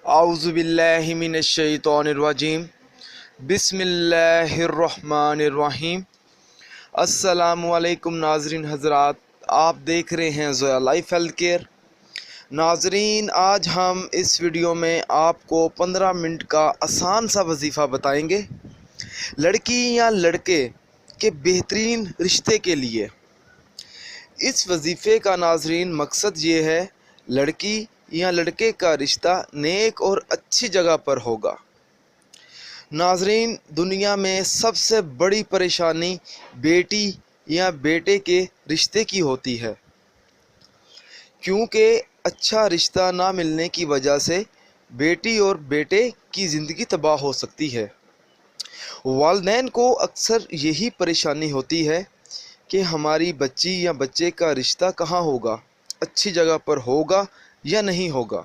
اعوذ باللہ من الشیطان الرجیم بسم اللہ الرحمن الرحیم۔ السلام علیکم ناظرین حضرات، آپ دیکھ رہے ہیں زویا لائف ہیلتھ کیئر۔ ناظرین، آج ہم اس ویڈیو میں آپ کو 15 منٹ کا آسان سا وظیفہ بتائیں گے لڑکی یا لڑکے کے بہترین رشتے کے لیے۔ اس وظیفے کا ناظرین مقصد یہ ہے، لڑکی یا لڑکے کا رشتہ نیک اور اچھی جگہ پر ہوگا۔ ناظرین، دنیا میں سب سے بڑی پریشانی بیٹی یا بیٹے کے رشتے کی ہوتی ہے، کیونکہ اچھا رشتہ نہ ملنے کی وجہ سے بیٹی اور بیٹے کی زندگی تباہ ہو سکتی ہے۔ والدین کو اکثر یہی پریشانی ہوتی ہے کہ ہماری بچی یا بچے کا رشتہ کہاں ہوگا، اچھی جگہ پر ہوگا یا نہیں ہوگا۔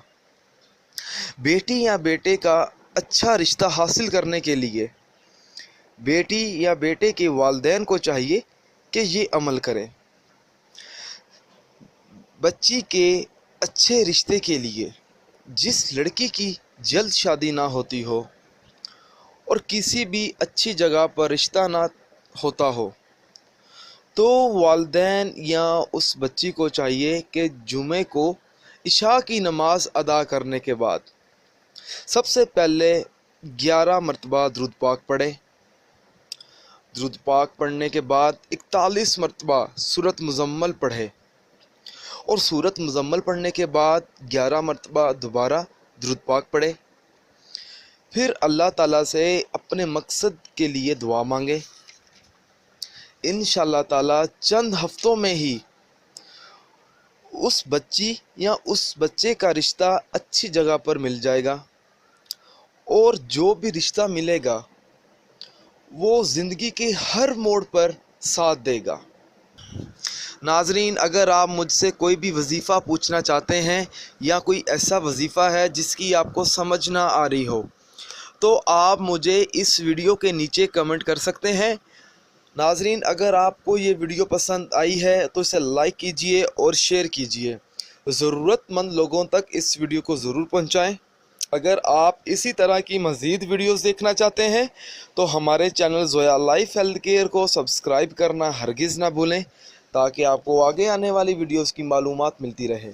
بیٹی یا بیٹے کا اچھا رشتہ حاصل کرنے کے لیے بیٹی یا بیٹے کے والدین کو چاہیے کہ یہ عمل کریں۔ بچی کے اچھے رشتے کے لیے جس لڑکی کی جلد شادی نہ ہوتی ہو اور کسی بھی اچھی جگہ پر رشتہ نہ ہوتا ہو، تو والدین یا اس بچی کو چاہیے کہ جمعے کو عشاء کی نماز ادا کرنے کے بعد سب سے پہلے 11 مرتبہ درود پاک پڑھے۔ درود پاک پڑھنے کے بعد 41 مرتبہ سورۃ مزمل پڑھے، اور سورۃ مزمل پڑھنے کے بعد 11 مرتبہ دوبارہ درود پاک پڑھے۔ پھر اللہ تعالیٰ سے اپنے مقصد کے لیے دعا مانگے۔ انشاءاللہ تعالیٰ چند ہفتوں میں ہی اس بچی یا اس بچے کا رشتہ اچھی جگہ پر مل جائے گا، اور جو بھی رشتہ ملے گا وہ زندگی کے ہر موڑ پر ساتھ دے گا۔ ناظرین، اگر آپ مجھ سے کوئی بھی وظیفہ پوچھنا چاہتے ہیں یا کوئی ایسا وظیفہ ہے جس کی آپ کو سمجھ نہ آ رہی ہو، تو آپ مجھے اس ویڈیو کے نیچے کمنٹ کر سکتے ہیں۔ ناظرین، اگر آپ کو یہ ویڈیو پسند آئی ہے تو اسے لائک کیجئے اور شیئر کیجئے۔ ضرورت مند لوگوں تک اس ویڈیو کو ضرور پہنچائیں۔ اگر آپ اسی طرح کی مزید ویڈیوز دیکھنا چاہتے ہیں تو ہمارے channel Zoya life health care کو سبسکرائب کرنا ہرگز نہ بھولیں، تاکہ آپ کو آگے آنے والی ویڈیوز کی معلومات ملتی رہے۔